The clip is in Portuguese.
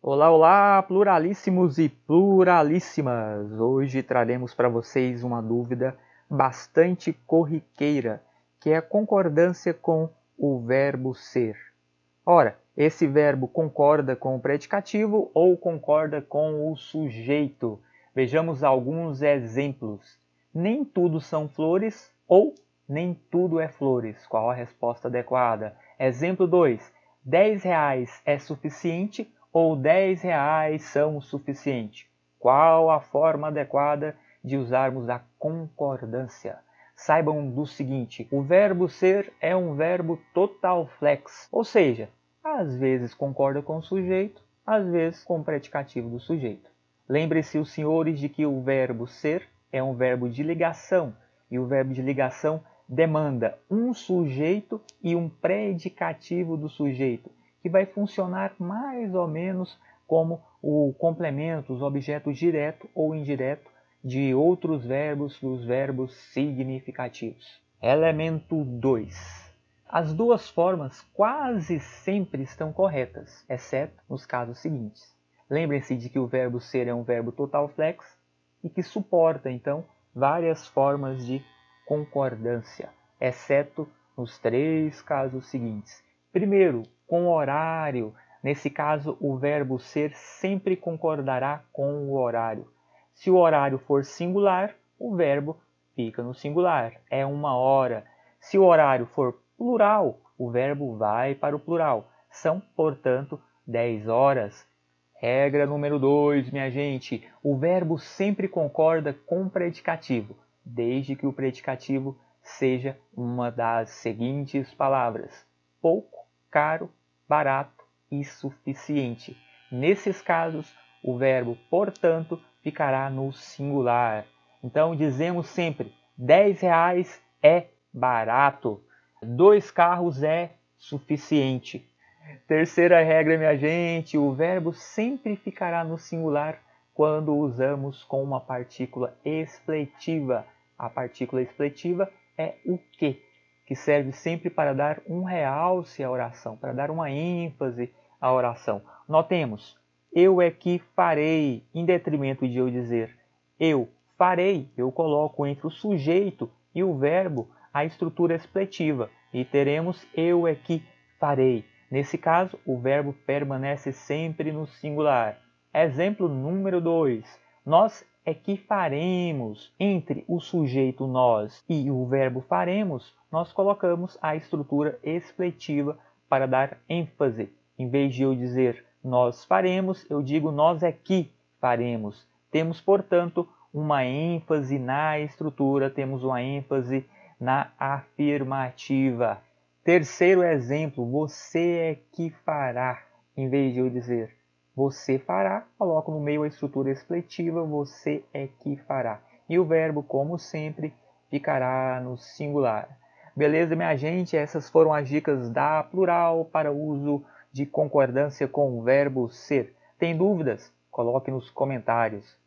Olá, olá, pluralíssimos e pluralíssimas! Hoje traremos para vocês uma dúvida bastante corriqueira, que é a concordância com o verbo ser. Ora, esse verbo concorda com o predicativo ou concorda com o sujeito? Vejamos alguns exemplos. Nem tudo são flores ou nem tudo é flores. Qual a resposta adequada? Exemplo 2. R$ 10 é suficiente ou R$ 10 são o suficiente? Qual a forma adequada de usarmos a concordância? Saibam do seguinte, o verbo ser é um verbo total flex, ou seja, às vezes concorda com o sujeito, às vezes com o predicativo do sujeito. Lembre-se, os senhores, de que o verbo ser é um verbo de ligação, e o verbo de ligação demanda um sujeito e um predicativo do sujeito, que vai funcionar mais ou menos como o complemento, os objetos direto ou indireto de outros verbos, dos verbos significativos. Elemento 2. As duas formas quase sempre estão corretas, exceto nos casos seguintes. Lembrem-se de que o verbo ser é um verbo total flex e que suporta, então, várias formas de concordância, exceto nos 3 casos seguintes. Primeiro, com horário. Nesse caso, o verbo ser sempre concordará com o horário. Se o horário for singular, o verbo fica no singular, é 1 hora. Se o horário for plural, o verbo vai para o plural. São, portanto, 10 horas. Regra número 2, minha gente. O verbo sempre concorda com o predicativo, desde que o predicativo seja uma das seguintes palavras: pouco, caro, barato e suficiente. Nesses casos, o verbo, portanto, ficará no singular. Então, dizemos sempre: R$ 10 é barato, 2 carros é suficiente. Terceira regra, minha gente, o verbo sempre ficará no singular quando usamos com uma partícula expletiva. A partícula expletiva é o que serve sempre para dar um realce à oração, para dar uma ênfase à oração. Notemos, eu é que farei, em detrimento de eu dizer eu farei, eu coloco entre o sujeito e o verbo a estrutura expletiva e teremos eu é que farei. Nesse caso, o verbo permanece sempre no singular. Exemplo número 2. Nós é que faremos. Entre o sujeito nós e o verbo faremos, nós colocamos a estrutura expletiva para dar ênfase. Em vez de eu dizer nós faremos, eu digo nós é que faremos. Temos, portanto, uma ênfase na estrutura, temos uma ênfase na afirmativa. Terceiro exemplo, você é que fará. Em vez de eu dizer você fará, coloco no meio a estrutura expletiva, você é que fará. E o verbo, como sempre, ficará no singular. Beleza, minha gente? Essas foram as dicas da Plural para uso de concordância com o verbo ser. Tem dúvidas? Coloque nos comentários.